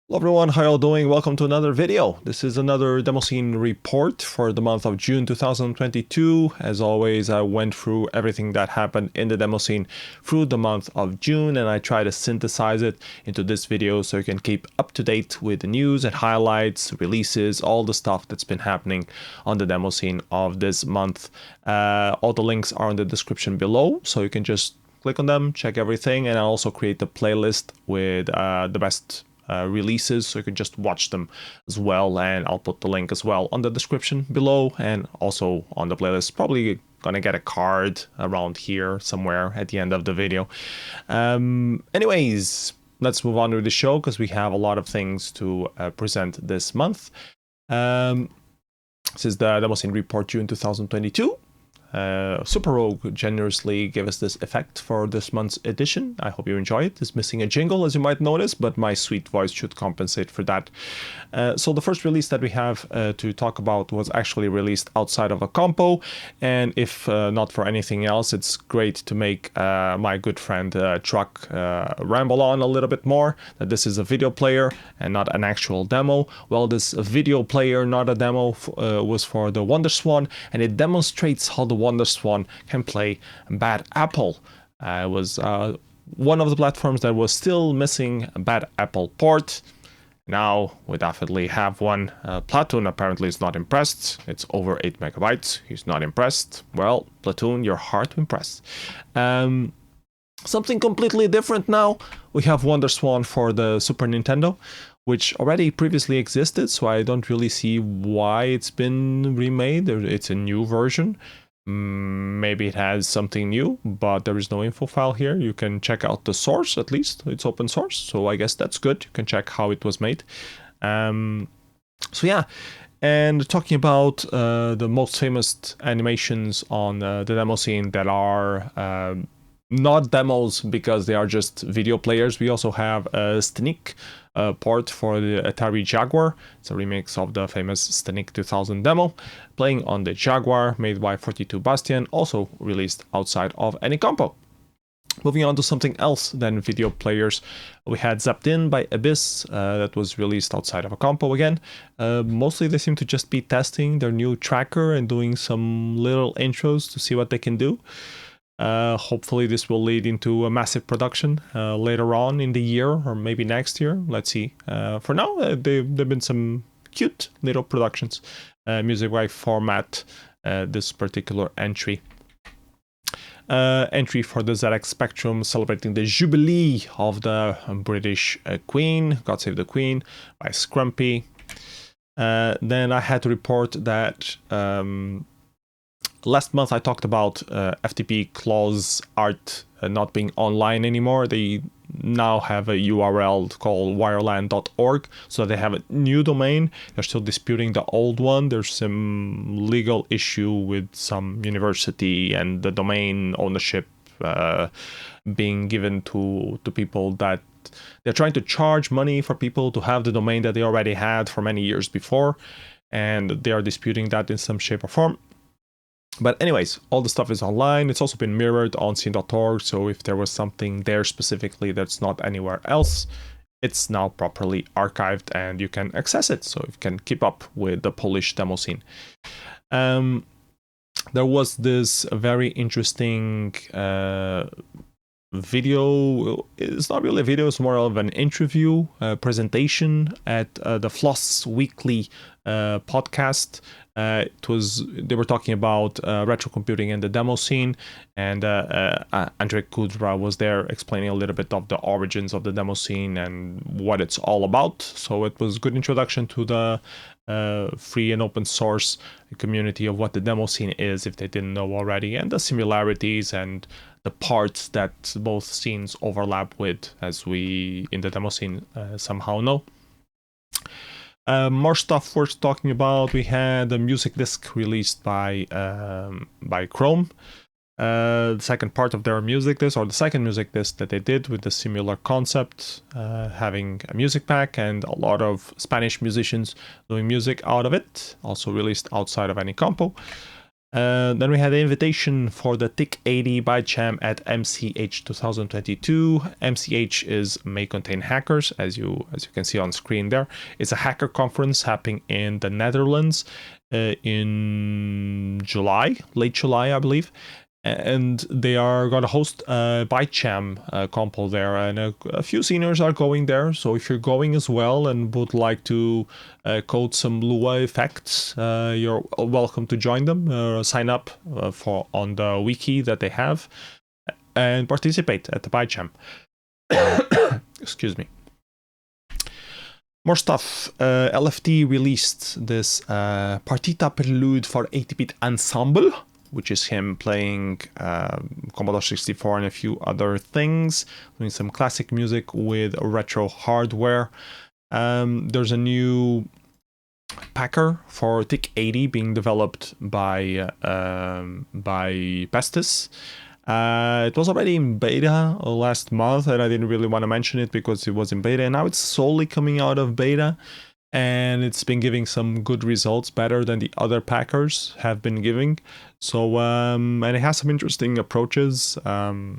Hello everyone, how y'all doing? Welcome to another video. This is another Demoscene report for the month of June 2022. As always, I went through everything that happened in the Demoscene through the month of June, and I try to synthesize it into this video so you can keep up to date with the news and highlights, releases, all the stuff that's been happening on the Demoscene of this month. All the links are in the description below, so you can just click on them, check everything, and I also create a playlist with the best releases, so you can just watch them as well, and I'll put the link as well on the description below and also on the playlist. Probably gonna get a card around here somewhere at the end of the video. Anyways, let's move on with the show because we have a lot of things to present this month. This is the Demoscene report June 2022. Super Rogue generously gave us this effect for this month's edition. I hope you enjoy it. It's missing a jingle, as you might notice, but my sweet voice should compensate for that. So the first release that we have to talk about was actually released outside of a Compo, and if not for anything else, it's great to make my good friend Truck ramble on a little bit more, that this is a video player and not an actual demo. Well, this video player, not a demo, was for the WonderSwan, and it demonstrates how the WonderSwan can play Bad Apple. It was one of the platforms that was still missing a Bad Apple port. Now we definitely have one. Platoon apparently is not impressed. It's over 8 megabytes. He's not impressed. Well, Platoon, you're hard to impress. Something completely different now. We have WonderSwan for the Super Nintendo, which already previously existed, so I don't really see why it's been remade. It's a new version. Maybe it has something new, but there is no info file here. You can check out the source, at least. It's open source, so I guess that's good. You can check how it was made. So yeah, and talking about the most famous animations on the Demoscene that are not demos because they are just video players. We also have a STNIC port for the Atari Jaguar. It's a remix of the famous STNIC 2000 demo, playing on the Jaguar, made by 42 Bastian, also released outside of any Compo. Moving on to something else than video players, we had Zapped In by Abyss, that was released outside of a Compo again. Mostly they seem to just be testing their new tracker and doing some little intros to see what they can do. Hopefully this will lead into a massive production later on in the year, or maybe next year. Let's see. For now, there've been some cute little productions. Music by Format, this particular entry. Entry for the ZX Spectrum, celebrating the Jubilee of the British Queen, God Save the Queen, by Skrumpy. Then I had to report that last month I talked about ftp.klosz.art not being online anymore. They now have a URL called wireland.org, so they have a new domain. They're still disputing the old one. There's some legal issue with some university and the domain ownership being given to people that they're trying to charge money for people to have the domain that they already had for many years before, and they are disputing that in some shape or form. But anyways, all the stuff is online. It's also been mirrored on scene.org, so if there was something there specifically that's not anywhere else, it's now properly archived and you can access it, so you can keep up with the Polish Demoscene. There was this very interesting video. It's not really a video, it's more of an interview presentation at the FLOSS weekly podcast. They were talking about retro computing and the Demoscene, and Andrzej Kudra was there explaining a little bit of the origins of the Demoscene and what it's all about. So it was a good introduction to the free and open source community of what the Demoscene is, if they didn't know already, and the similarities and the parts that both scenes overlap with, as we in the Demoscene somehow know. More stuff worth talking about. We had a music disc released by Chrome. The second part of their music disc, or the second music disc that they did with the similar concept, having a music pack and a lot of Spanish musicians doing music out of it. Also released outside of any Compo. Then we had the invitation for the TIC-80 Byte Jam at MCH 2022. MCH may contain hackers, as you can see on screen there. It's a hacker conference happening in the Netherlands in July, late July, I believe. And they are going to host a Byte Jam Compo there, and a few seniors are going there. So if you're going as well and would like to code some Lua effects, you're welcome to join them. Sign up on the wiki that they have and participate at the Byte Jam. Excuse me. More stuff. LFT released this Partita Prelude for 8-bit Ensemble, which is him playing Commodore 64 and a few other things, doing some classic music with retro hardware. There's a new packer for TIC-80 being developed by Pestis. It was already in beta last month, and I didn't really want to mention it because it was in beta, and now it's slowly coming out of beta. And it's been giving some good results, better than the other packers have been giving. So, and it has some interesting approaches. Check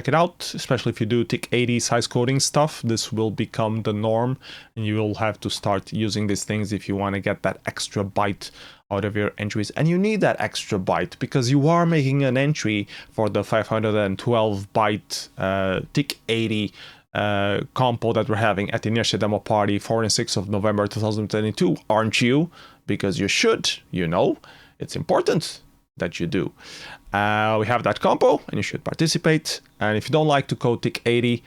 it out, especially if you do TIC-80 size coding stuff. This will become the norm, and you will have to start using these things if you want to get that extra byte out of your entries. And you need that extra byte because you are making an entry for the 512 byte TIC-80 compo that we're having at the Inertia Demo Party 4 and 6 of November 2022, aren't you? Because you should, it's important that you do. We have that compo and you should participate. And if you don't like to code TIC-80,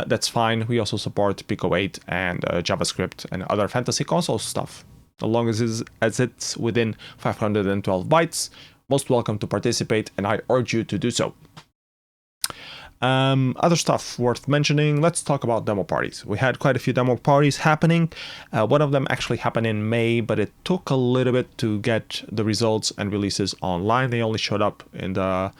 that's fine. We also support Pico 8 and JavaScript and other Fantasy Console stuff. As long as it's within 512 bytes, most welcome to participate, and I urge you to do so. Other stuff worth mentioning, let's talk about demo parties. We had quite a few demo parties happening. One of them actually happened in May, but it took a little bit to get the results and releases online. They only showed up in the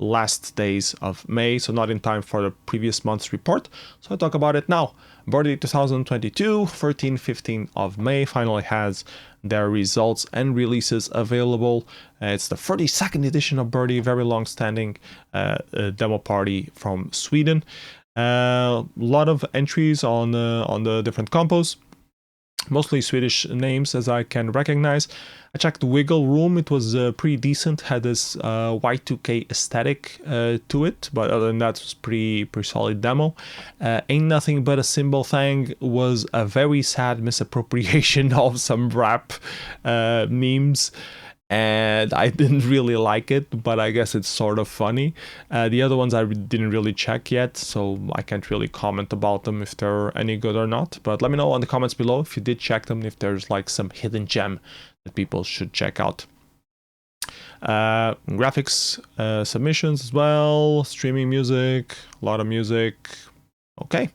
last days of May, so not in time for the previous month's report. So I'll talk about it now. Birdie 2022, 13-15 of May, finally has their results and releases available. It's the 32nd edition of Birdie, very long-standing demo party from Sweden. A lot of entries on the different compos, mostly Swedish names as I can recognize. I checked Wiggle Room, it was pretty decent, had this Y2K aesthetic to it, but other than that, it was pretty solid demo. Ain't Nothing But a Symbol Thing was a very sad misappropriation of some rap memes, and I didn't really like it, but I guess it's sort of funny. The other ones I didn't really check yet, so I can't really comment about them if they're any good or not. But let me know in the comments below if you did check them, if there's like some hidden gem that people should check out. Graphics submissions as well, streaming music, a lot of music. Okay,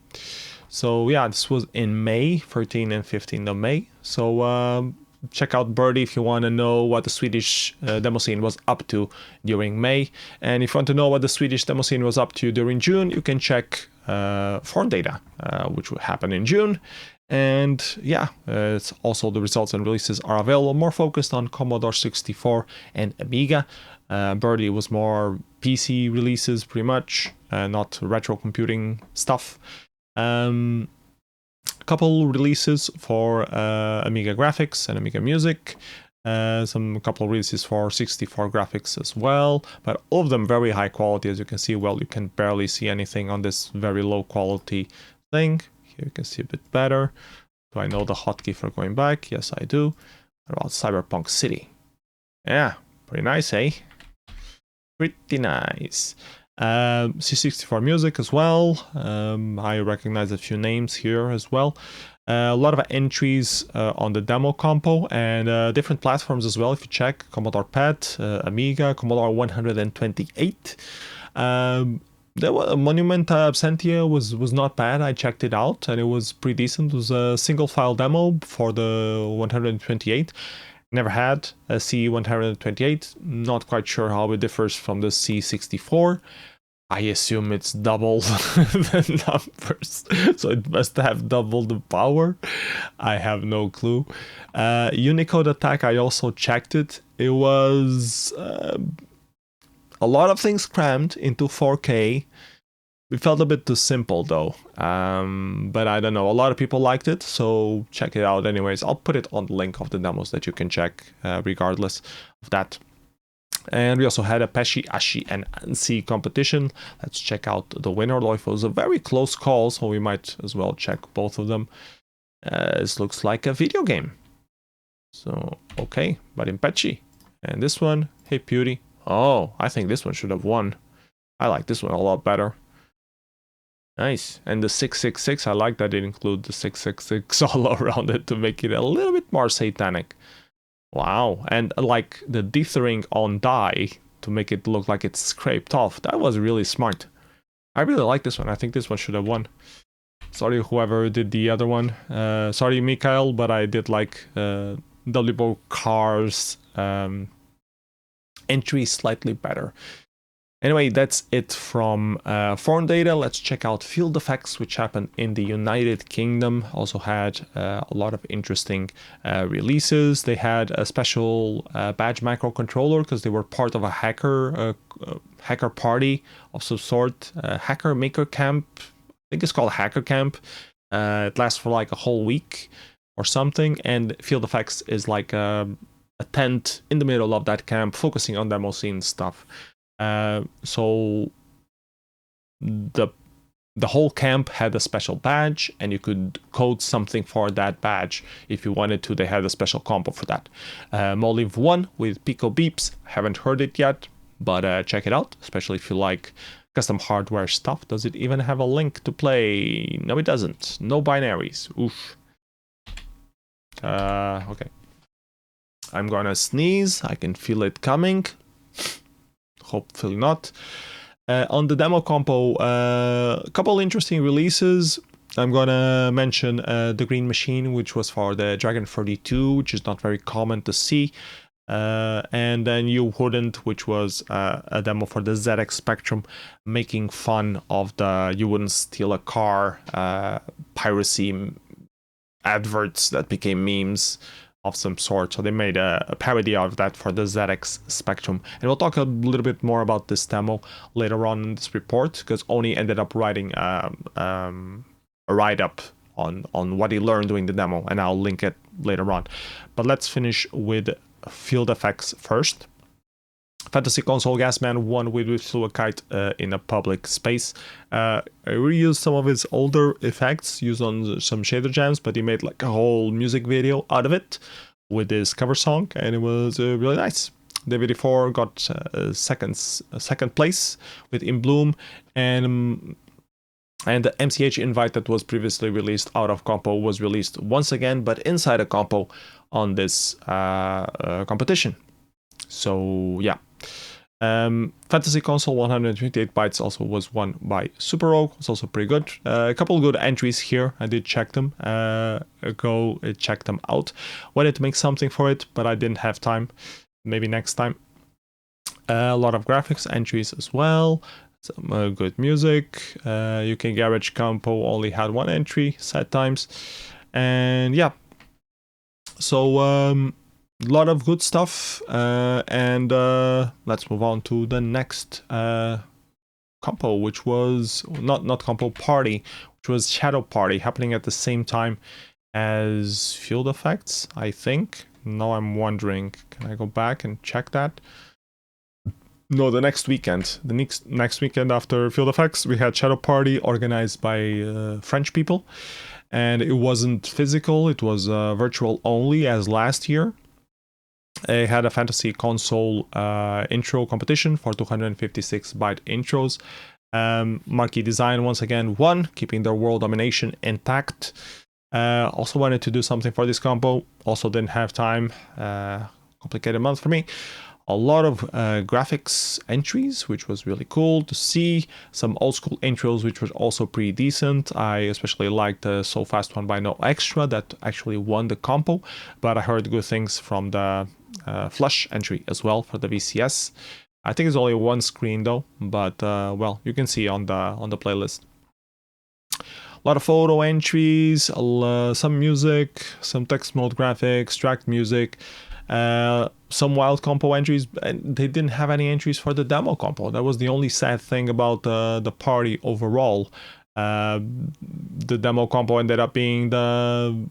so yeah, this was in May, 13 and 15 of May. So check out Birdie if you want to know what the Swedish Demoscene was up to during May. And if you want to know what the Swedish Demoscene was up to during June, you can check Forndata, which will happen in June. And yeah, it's also the results and releases are available, more focused on Commodore 64 and Amiga. Birdie was more PC releases pretty much, not retro computing stuff. A couple releases for Amiga graphics and Amiga music, couple releases for 64 graphics as well, but all of them very high quality. As you can see, well, you can barely see anything on this very low quality thing. Here you can see a bit better. Do I know the hotkey for going back? Yes, I do. What about Cyberpunk City? Yeah, pretty nice, eh? Pretty nice. C64 music as well. I recognize a few names here as well. A lot of entries on the demo compo and different platforms as well. If you check Commodore PET, Amiga, Commodore 128. There was Monument Absentia was not bad. I checked it out and it was pretty decent. It was a single file demo for the 128. Never had a C128. Not quite sure how it differs from the C64. I assume it's double the numbers, so it must have double the power. I have no clue. Unicode attack, I also checked it. It was a lot of things crammed into 4K. It felt a bit too simple though, but I don't know. A lot of people liked it, so check it out anyways. I'll put it on the link of the demos that you can check regardless of that. And we also had a Pesci, Ashi, and Ansi competition. Let's check out the winner. Though it was a very close call, so we might as well check both of them. This looks like a video game. So, okay, but in Pesci. And this one, hey Beauty. Oh, I think this one should have won. I like this one a lot better. Nice. And the 666, I like that it includes the 666 all around it to make it a little bit more satanic. Wow, and like the dithering on die to make it look like it's scraped off. That was really smart. I really like this one. I think this one should have won. Sorry, whoever did the other one. Sorry, Mikhail, but I did like WBO Cars entry slightly better. Anyway, that's it from Forndata. Let's check out FieldFX, which happened in the United Kingdom. Also had a lot of interesting releases. They had a special badge microcontroller because they were part of a hacker party of some sort. Hacker Maker Camp. I think it's called Hacker Camp. It lasts for like a whole week or something. And FieldFX is like a tent in the middle of that camp focusing on Demoscene stuff. So the whole camp had a special badge, and you could code something for that badge if you wanted to. They had a special compo for that. Molive 1 with Pico Beeps. Haven't heard it yet, but check it out, especially if you like custom hardware stuff. Does it even have a link to play? No, it doesn't. No binaries. Oof. Okay. I'm gonna sneeze. I can feel it coming. Hopefully not. On the demo compo, a couple interesting releases. I'm gonna mention the Green Machine, which was for the Dragon 32, which is not very common to see. And then You Wouldn't, which was a demo for the ZX Spectrum, making fun of the You Wouldn't Steal a Car piracy adverts that became memes of some sort. So they made a parody of that for the ZX Spectrum. And we'll talk a little bit more about this demo later on in this report, because Oni ended up writing a write-up on what he learned doing the demo, and I'll link it later on. But let's finish with FieldFX first. Fantasy Console Gasman won with We Flew a Kite in a public space. I reused some of his older effects, used on some shader jams, but he made like a whole music video out of it with his cover song, and it was really nice. David 4 got second place with In Bloom, and the MCH invite that was previously released out of Compo was released once again, but inside a Compo on this competition. So yeah. Fantasy Console 128 bytes also was won by Super Rogue. It's also pretty good. A couple good entries here. I did check them. Go check them out. Wanted to make something for it, but I didn't have time. Maybe next time. A lot of graphics entries as well. Some good music. UK Garage Compo only had one entry, sad times. And yeah. So a lot of good stuff, and let's move on to the next Compo, which was not Compo Party, which was Shadow Party, happening at the same time as FieldFX, I think. Now I'm wondering, can I go back and check that? No, the next weekend. The next weekend after FieldFX, we had Shadow Party organized by French people, and it wasn't physical, it was virtual only as last year. I had a Fantasy Console intro competition for 256 byte intros. Marquee Design once again won, keeping their world domination intact. Also wanted to do something for this compo, also didn't have time. Complicated month for me. A lot of graphics entries, which was really cool to see. Some old school intros, which was also pretty decent. I especially liked the So Fast One by No Extra that actually won the compo, but I heard good things from the Flush entry as well for the VCS. I think it's only one screen though, but well, you can see on the playlist. A lot of photo entries, some music, some text mode graphics, track music, some wild compo entries, and they didn't have any entries for the demo compo. That was the only sad thing about the party overall. The demo compo ended up being the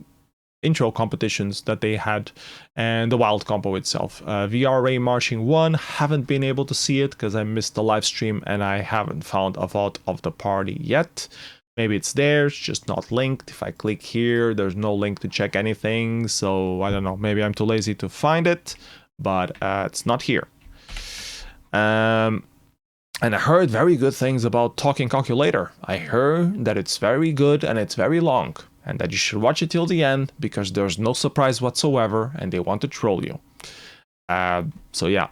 intro competitions that they had and the wild compo itself. VRA Marching 1, haven't been able to see it because I missed the live stream and I haven't found a VOD of the party yet. Maybe it's there, it's just not linked. If I click here, there's no link to check anything, so I don't know, maybe I'm too lazy to find it, but it's not here. And I heard very good things about Talking Calculator. I heard that it's very good and it's very long, and that you should watch it till the end because there's no surprise whatsoever and they want to troll you. So yeah,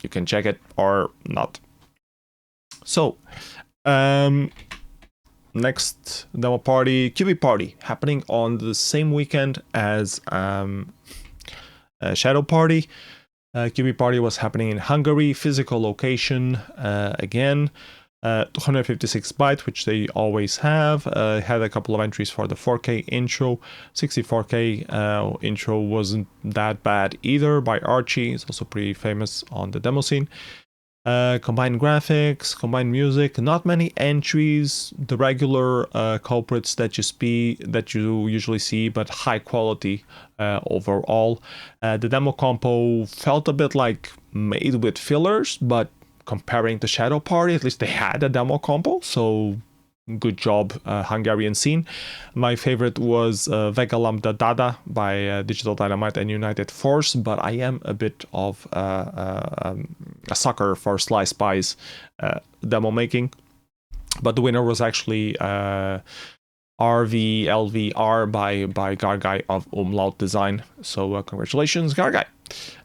you can check it or not. So, next demo party, QBParty, happening on the same weekend as Shadow Party. QBParty was happening in Hungary, physical location again. 256 byte, which they always have. Had a couple of entries for the 4K intro. 64K intro wasn't that bad either by Archie. It's also pretty famous on the Demoscene. Combined graphics, combined music, not many entries, the regular culprits that you usually see, but high quality overall. The demo compo felt a bit like made with fillers, but comparing to Shadow Party, at least they had a demo compo, so good job, Hungarian scene. My favorite was Vega Lambda Dada by Digital Dynamite and United Force, but I am a bit of a sucker for Sly Spy's demo making. But the winner was actually RVLVR by Gargai of Umlaut Design. So congratulations, Gargai.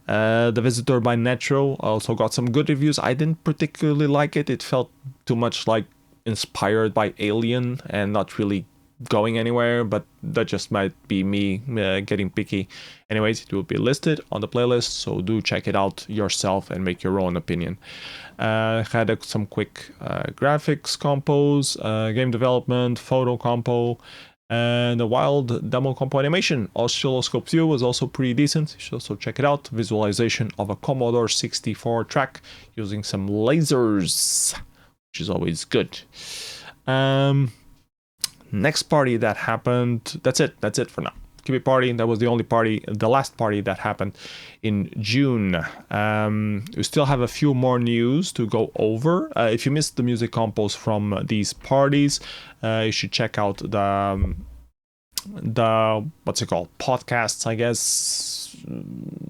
The Visitor by Netro also got some good reviews. I didn't particularly like it. It felt too much like inspired by Alien and not really going anywhere, but that just might be me getting picky. Anyways, it will be listed on the playlist, so do check it out yourself and make your own opinion. Had some quick graphics compos, game development, photo compo, and the wild demo compo animation. Oscilloscope view was also pretty decent. You should also check it out. Visualization of a Commodore 64 track using some lasers, which is always good. Next party that happened, that's it for now. QBParty, that was the last party that happened in June. We still have a few more news to go over. If you missed the music compos from these parties, you should check out the what's it called, podcasts, I guess,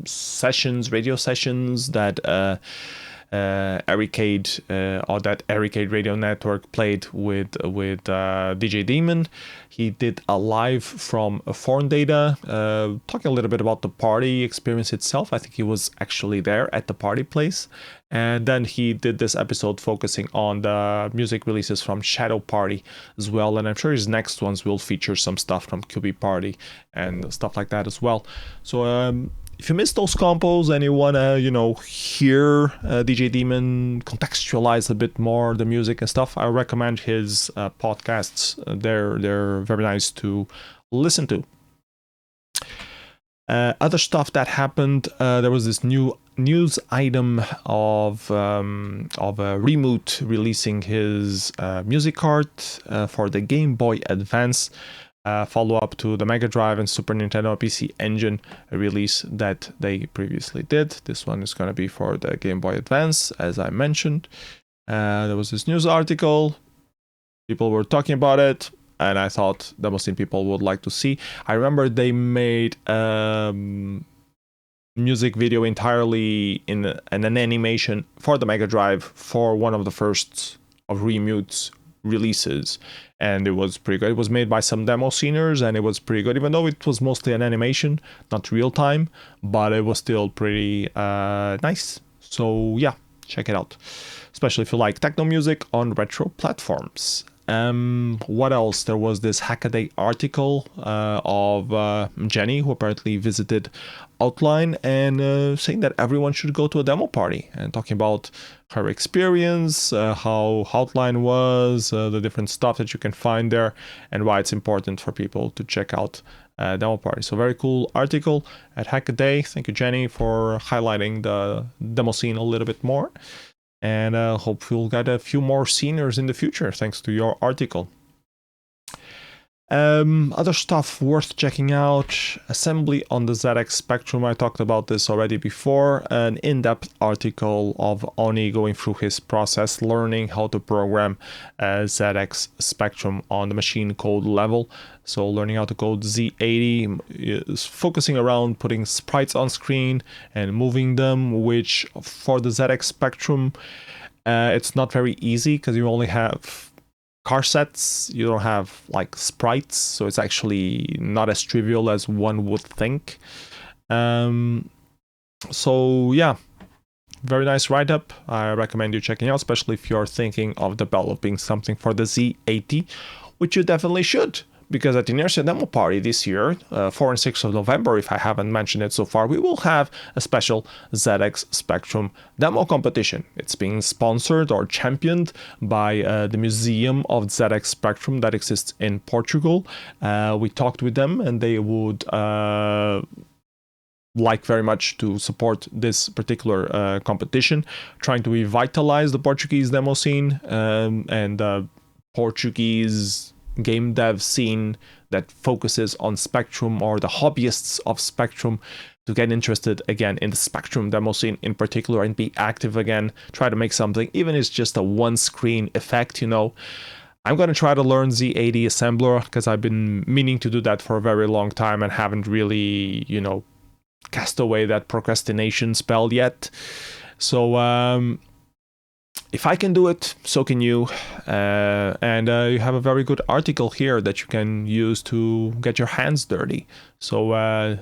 sessions, radio sessions that ERICADE or that ERICADE Radio Network played with DJ Demon. He did a live from Forndata, talking a little bit about the party experience itself. I think he was actually there at the party place. And then he did this episode focusing on the music releases from Shadow Party as well. And I'm sure his next ones will feature some stuff from QBParty and stuff like that as well. So if you missed those compos and you want to, hear DJ Demon contextualize a bit more the music and stuff, I recommend his podcasts. They're very nice to listen to. Other stuff that happened, there was this new news item of Remute releasing his music card for the Game Boy Advance. Follow-up to the Mega Drive and Super Nintendo PC Engine release that they previously did. This one is going to be for the Game Boy Advance, as I mentioned. There was this news article. People were talking about it, and I thought Demoscene people would like to see. I remember they made music video entirely in an animation for the Mega Drive for one of the first of Remute's releases, and it was pretty good. It was made by some Demosceners, and it was pretty good, even though it was mostly an animation, not real time, but it was still pretty nice. So yeah, check it out, especially if you like techno music on retro platforms. What else? There was this Hackaday article of Jenny, who apparently visited Outline, and saying that everyone should go to a demo party, and talking about her experience, how Outline was, the different stuff that you can find there, and why it's important for people to check out demo party. So very cool article at Hackaday. Thank you, Jenny, for highlighting the demo scene a little bit more. And hope we'll get a few more seniors in the future thanks to your article. Other stuff worth checking out: assembly on the ZX Spectrum. I talked about this already before. An in-depth article of Oni going through his process, learning how to program ZX Spectrum on the machine code level. So learning how to code Z80, is focusing around putting sprites on screen and moving them, which for the ZX Spectrum, it's not very easy because you only have car sets, you don't have like sprites, so it's actually not as trivial as one would think. So yeah, very nice write-up. I recommend you checking out, especially if you're thinking of developing something for the Z80, which you definitely should. Because at Inertia Demo Party this year, 4 and 6 of November, if I haven't mentioned it so far, we will have a special ZX Spectrum demo competition. It's being sponsored or championed by the Museum of ZX Spectrum that exists in Portugal. We talked with them, and they would like very much to support this particular competition, trying to revitalize the Portuguese demo scene and Portuguese game dev scene that focuses on Spectrum, or the hobbyists of Spectrum, to get interested again in the Spectrum demo scene in particular and be active again. Try to make something, even if it's just a one screen effect, you know. I'm going to try to learn Z80 assembler because I've been meaning to do that for a very long time and haven't really, you know, cast away that procrastination spell yet. So if I can do it, so can you. And you have a very good article here that you can use to get your hands dirty. So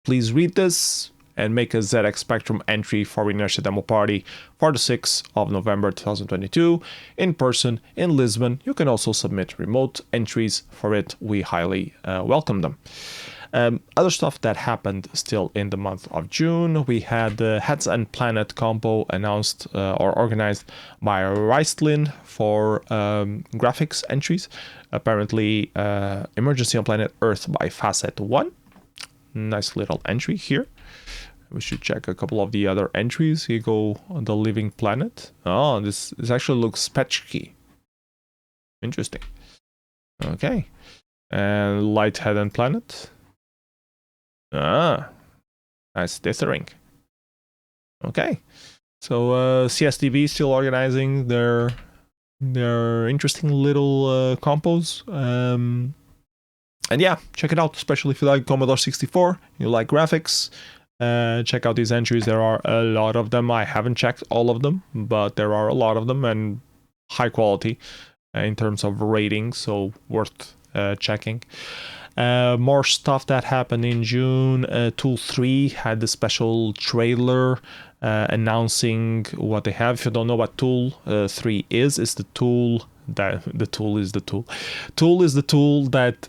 please read this and make a ZX Spectrum entry for Inertia Demo Party for the 6th of November 2022 in person in Lisbon. You can also submit remote entries for it. We highly welcome them. Other stuff that happened still in the month of June, we had the Heads and Planet Compo announced or organized by Ricelin for graphics entries. Apparently, Emergency on Planet Earth by Facet 1. Nice little entry here. We should check a couple of the other entries. Here go on the Living Planet. Oh, this actually looks patchy. Interesting. Okay. And Lighthead and Planet. Ah, nice dithering. Okay, so CSTV still organizing their interesting little compos. And yeah, check it out, especially if you like Commodore 64, you like graphics. Check out these entries. There are a lot of them. I haven't checked all of them, but there are a lot of them and high quality in terms of ratings, so worth checking. More stuff that happened in June. Tooll 3 had the special trailer announcing what they have. If you don't know what Tooll 3 is, it's the tool that Tooll is the tool that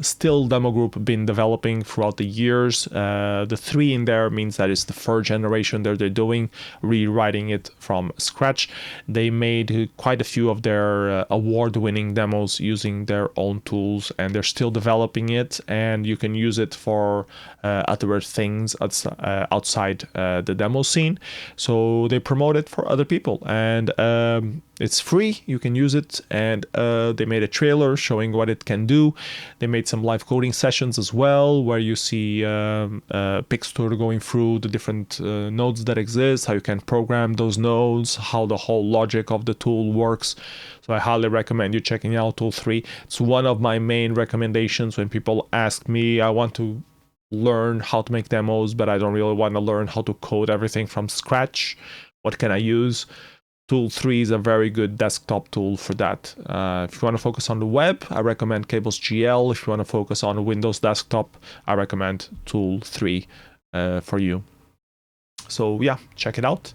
Still Demo Group been developing throughout the years. The 3 in there means that it's the third generation that they're doing, rewriting it from scratch. They made quite a few of their award-winning demos using their own tools, and they're still developing it, and you can use it for other things outside the demo scene. So they promote it for other people, and it's free. You can use it, and they made a trailer showing what it can do. They made some live coding sessions as well, where you see Pixtur going through the different nodes that exist, how you can program those nodes, how the whole logic of the tool works. So I highly recommend you checking out Tooll 3. It's one of my main recommendations when people ask me, I want to learn how to make demos, but I don't really want to learn how to code everything from scratch. What can I use? Tooll 3 is a very good desktop tool for that. If you want to focus on the web, I recommend Cables GL. If you want to focus on a Windows desktop, I recommend Tooll 3 for you. So yeah, check it out.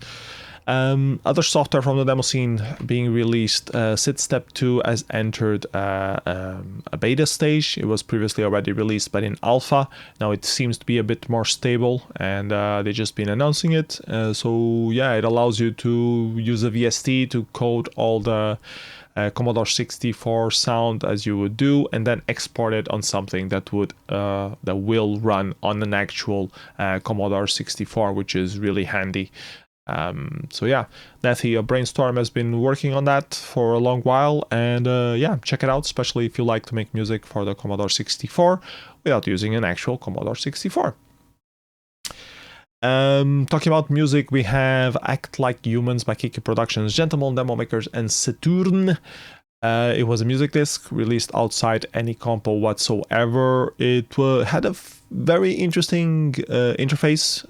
Other software from the Demoscene being released, SID Step 2 has entered a beta stage. It was previously already released, but in alpha. Now it seems to be a bit more stable, and they've just been announcing it. So yeah, it allows you to use a VST to code all the Commodore 64 sound as you would do, and then export it on something that would that will run on an actual Commodore 64, which is really handy. So yeah, Nathy Brainstorm has been working on that for a long while, and yeah, check it out, especially if you like to make music for the Commodore 64 without using an actual Commodore 64. Talking about music, we have Act Like Humans by Kiki Productions, Gentlemen Demo Makers, and Saturn. It was a music disc released outside any compo whatsoever. It had a very interesting interface.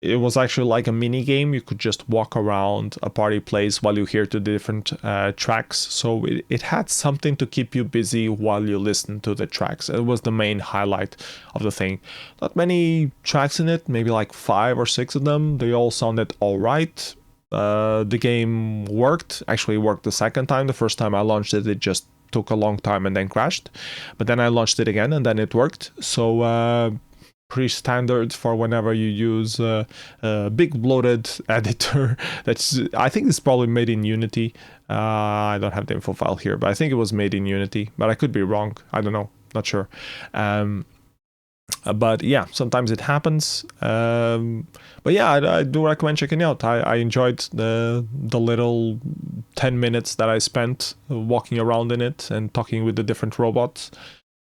It was actually like a mini game. You could just walk around a party place while you hear the different tracks. So it had something to keep you busy while you listen to the tracks. It was the main highlight of the thing. Not many tracks in it, maybe like 5 or 6 of them. They all sounded all right. The game worked. Actually worked the second time. The first time I launched it, it just took a long time and then crashed. But then I launched it again and then it worked. So pretty standard for whenever you use a big bloated editor. That's, I think it's probably made in Unity. I don't have the info file here, but I think it was made in Unity, but I could be wrong. I don't know, not sure. But yeah, sometimes it happens. But yeah, I do recommend checking it out. I enjoyed the little 10 minutes that I spent walking around in it and talking with the different robots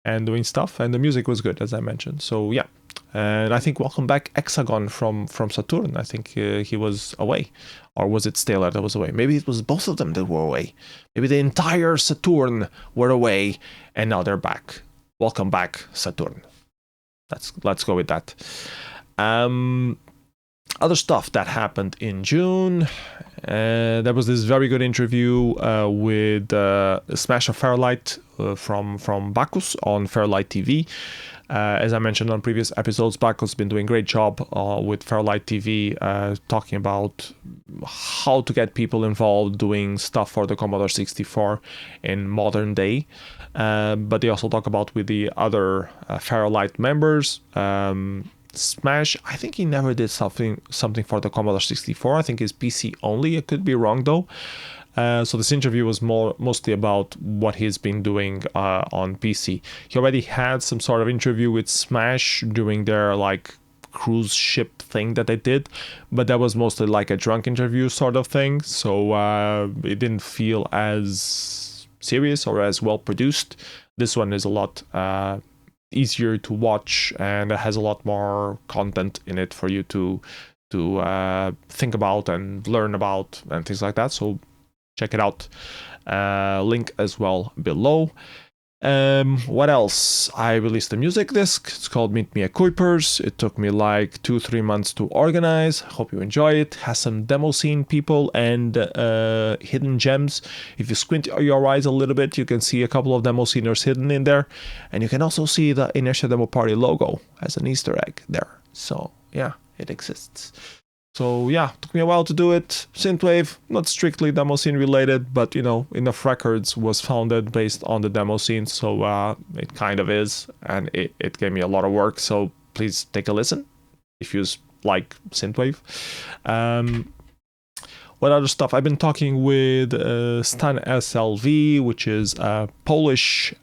and doing stuff, and the music was good, as I mentioned. So yeah. And I think welcome back Hexagon from Saturn. I think he was away, or was it Stellar that was away? Maybe it was both of them that were away. Maybe the entire Saturn were away, and now they're back. Welcome back, Saturn. Let's go with that. Other stuff that happened in June. There was this very good interview with Smash of Fairlight from Bacchus on Fairlight TV. As I mentioned on previous episodes, Bacchus has been doing a great job with Fairlight TV, talking about how to get people involved doing stuff for the Commodore 64 in modern day. But they also talk about with the other Fairlight members. Smash, I think he never did something for the Commodore 64. I think it's PC only. I could be wrong though. So this interview was mostly about what he's been doing on PC. He already had some sort of interview with Smash during their like cruise ship thing that they did, but that was mostly like a drunk interview sort of thing. So it didn't feel as serious or as well produced. This one is a lot easier to watch, and it has a lot more content in it for you to think about and learn about and things like that. So check it out. Link as well below. What else? I released a music disc. It's called Meet Me at Kuipers. It took me like 2-3 months to organize. Hope you enjoy it. Has some Demoscene people and hidden gems. If you squint your eyes a little bit, you can see a couple of Demosceners hidden in there. And you can also see the Inertia Demo Party logo as an Easter egg there. So yeah, it exists. So yeah, took me a while to do it. Synthwave, not strictly Demoscene related, but you know, Enough Records was founded based on the Demoscene, so it kind of is, and it gave me a lot of work, so please take a listen if you like Synthwave. What other stuff? I've been talking with Stan SLV, which is a Polish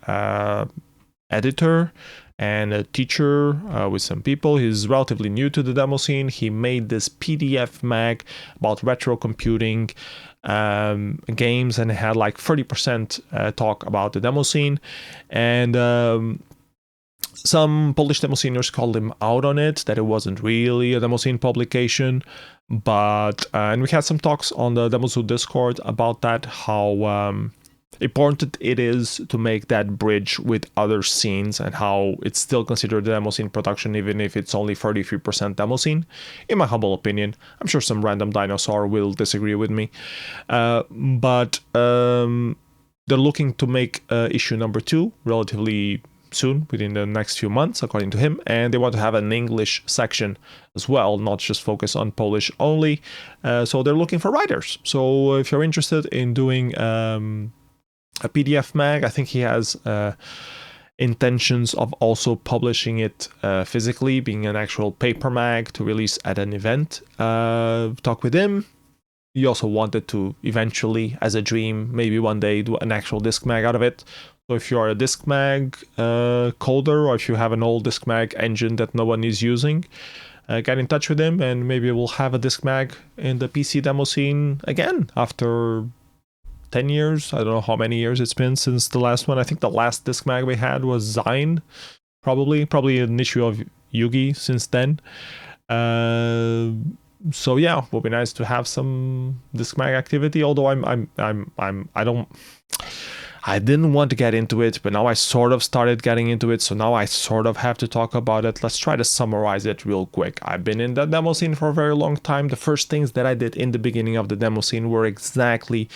editor and a teacher with some people. He's relatively new to the Demoscene. He made this PDF mag about retro computing games, and it had like 30% talk about the Demoscene. And some Polish Demosceners called him out on it, that it wasn't really a Demoscene publication. But and we had some talks on the Demoscene Discord about that, how important it is to make that bridge with other scenes, and how it's still considered a Demoscene production even if it's only 33% Demoscene, in my humble opinion. I'm sure some random dinosaur will disagree with me, but they're looking to make issue number 2 relatively soon, within the next few months, according to him. And they want to have an English section as well, not just focus on Polish only. So they're looking for writers. So if you're interested in doing a PDF mag, I think he has intentions of also publishing it physically, being an actual paper mag to release at an event. Talk with him. He also wanted to eventually, as a dream, maybe one day do an actual disc mag out of it. So if you're a disc mag coder, or if you have an old disc mag engine that no one is using, get in touch with him, and maybe we'll have a disc mag in the PC demo scene again after 10 years. I don't know how many years it's been since the last one. I think the last disc mag we had was Zine, probably an issue of Yugi since then. So yeah, would be nice to have some disc mag activity. Although I didn't want to get into it, but now I sort of started getting into it, so now I sort of have to talk about it. Let's try to summarize it real quick. I've been in the demo scene for a very long time. The first things that I did in the beginning of the demo scene were exactly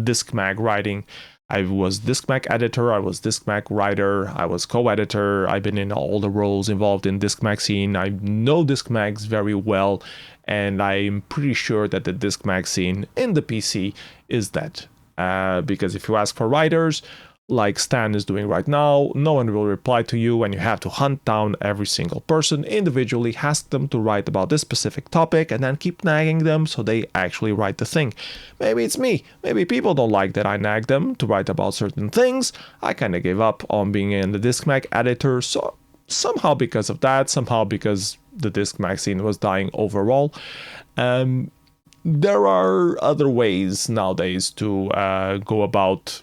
disc mag writing. I was disc mag editor, I was disc mag writer, I was co-editor. I've been in all the roles involved in disc mag scene. I know disc mags very well, and I'm pretty sure that the disc mag scene in the PC is dead. Because if you ask for writers, like Stan is doing right now, no one will reply to you, and you have to hunt down every single person individually, ask them to write about this specific topic, and then keep nagging them so they actually write the thing. Maybe it's me. Maybe people don't like that I nag them to write about certain things. I kind of gave up on being in the disc mag editor, so somehow because of that, somehow because the disc mag scene was dying overall. There are other ways nowadays to go about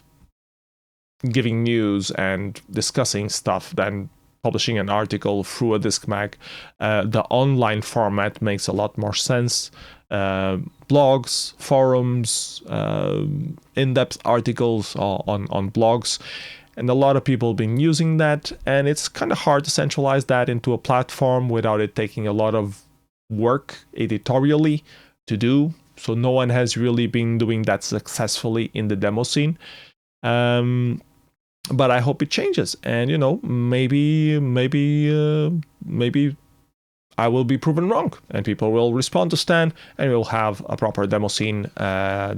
giving news and discussing stuff than publishing an article through a disc mag. The online format makes a lot more sense. Blogs, forums, in-depth articles on blogs, and a lot of people have been using that, and it's kind of hard to centralize that into a platform without it taking a lot of work editorially to do. So no one has really been doing that successfully in the demo scene. But I hope it changes, and maybe I will be proven wrong, and people will respond to Stan, and we'll have a proper demo scene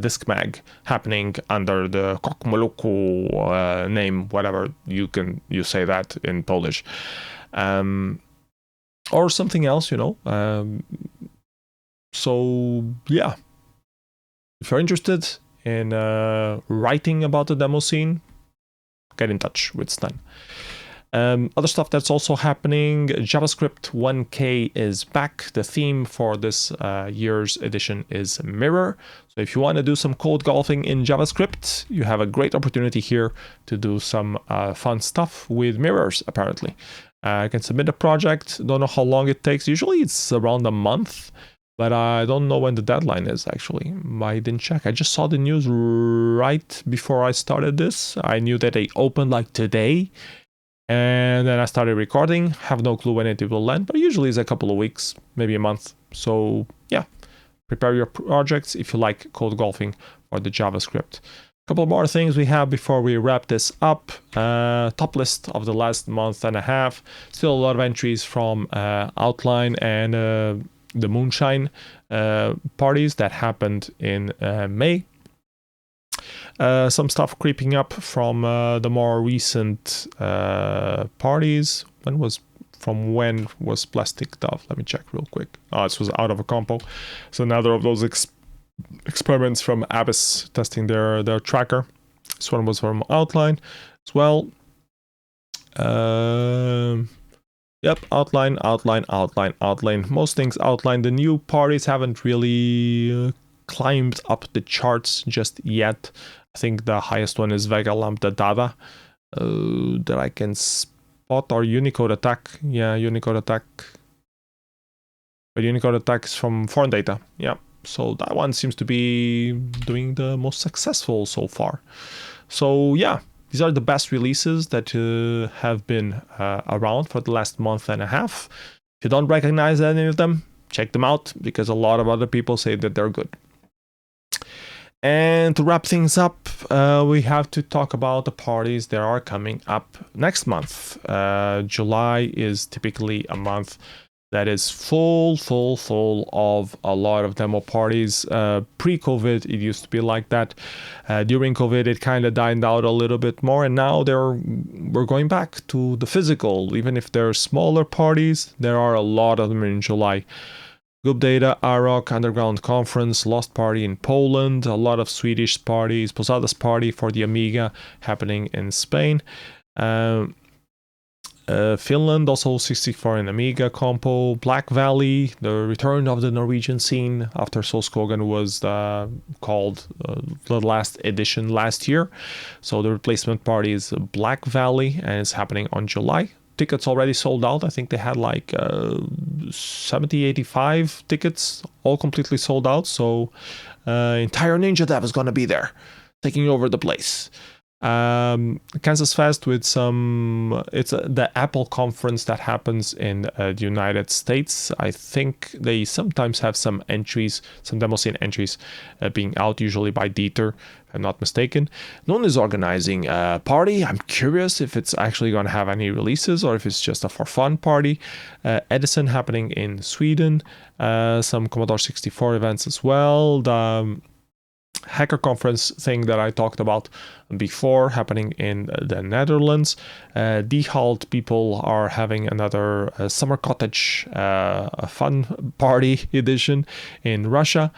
disc mag happening under the Kokmoluku name, whatever you say that in Polish, or something else, So yeah, if you're interested in writing about the demo scene, get in touch with Stan. Other stuff that's also happening, JavaScript 1K is back. The theme for this year's edition is Mirror. So if you want to do some code golfing in JavaScript, you have a great opportunity here to do some fun stuff with mirrors, apparently. You can submit a project. Don't know how long it takes. Usually it's around a month. But I don't know when the deadline is, actually. I didn't check. I just saw the news right before I started this. I knew that they opened like today. And then I started recording. Have no clue when it will land. But usually it's a couple of weeks, maybe a month. So yeah, prepare your projects if you like code golfing for the JavaScript. A couple more things we have before we wrap this up. Top list of the last month and a half. Still a lot of entries from Outline and the Moonshine parties that happened in May. Some stuff creeping up from the more recent parties. When was Plastic Dove? Let me check real quick. This was out of a Compo. So another of those experiments from Abyss testing their tracker. This one was from Outline as well. Yep, Outline. Most things Outline. The new parties haven't really climbed up the charts just yet. I think the highest one is Vega Lambda Data that I can spot, or Unicode Attack. Yeah, Unicode Attack. But Unicode Attack is from Forndata. Yeah, so that one seems to be doing the most successful so far. So yeah. These are the best releases that have been around for the last month and a half. If you don't recognize any of them, check them out, because a lot of other people say that they're good. And to wrap things up, we have to talk about the parties that are coming up next month. July is typically a month that is full of a lot of demo parties. Pre-COVID, it used to be like that. During COVID, it kind of died out a little bit more, and now we're going back to the physical. Even if they're smaller parties, there are a lot of them in July. QBData, AROC, Underground Conference, Lost Party in Poland, a lot of Swedish parties, Posadas Party for the Amiga happening in Spain. Finland, also 64 in Amiga, Compo, Black Valley, the return of the Norwegian scene after Solskogen was called the last edition last year. So the replacement party is Black Valley, and it's happening on July. Tickets already sold out. I think they had like 70, 85 tickets, all completely sold out. So entire Ninja Dev is going to be there, taking over the place. Kansas Fest with it's the Apple conference that happens in the United States. I think they sometimes have some entries, some Demoscene entries being out, usually by Dieter, if I'm not mistaken. None is organizing a party. I'm curious if it's actually going to have any releases or if it's just a for fun party. Edison happening in Sweden, some Commodore 64 events as well. The hacker conference thing that I talked about before happening in the Netherlands. DHalt people are having another summer cottage fun party edition in Russia.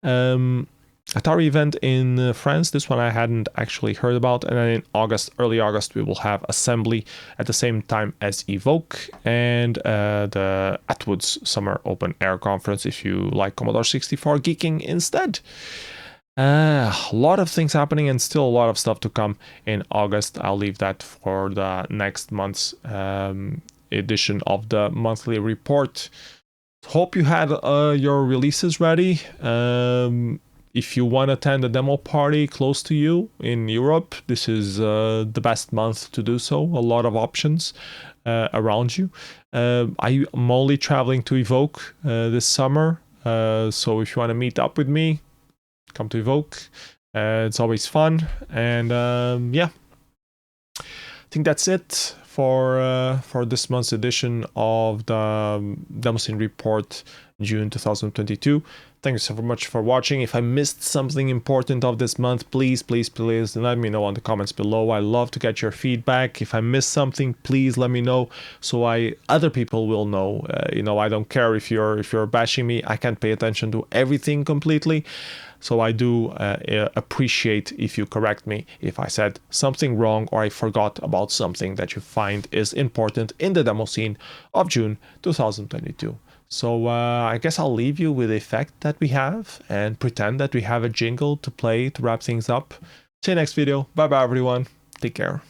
Atari event in France. This one I hadn't actually heard about. And then in August, early August, we will have Assembly at the same time as Evoke and the Atwoods Summer Open Air Conference if you like Commodore 64 geeking instead. A lot of things happening and still a lot of stuff to come in August. I'll leave that for the next month's edition of the monthly report. Hope you had your releases ready. If you want to attend a demo party close to you in Europe, this is the best month to do so. A lot of options around you. I'm only traveling to Evoke this summer. So if you want to meet up with me, come to Evoke. It's always fun. And yeah, I think that's it for this month's edition of the Demoscene Report June 2022. Thank you so much for watching. If I missed something important of this month, please let me know in the comments below. I love to get your feedback. If I missed something, please let me know so other people will know. I don't care if you're bashing me. I can't pay attention to everything completely. So I do appreciate if you correct me if I said something wrong or I forgot about something that you find is important in the Demoscene of June 2022. So I guess I'll leave you with the effect that we have and pretend that we have a jingle to play to wrap things up. See you next video. Bye bye everyone. Take care.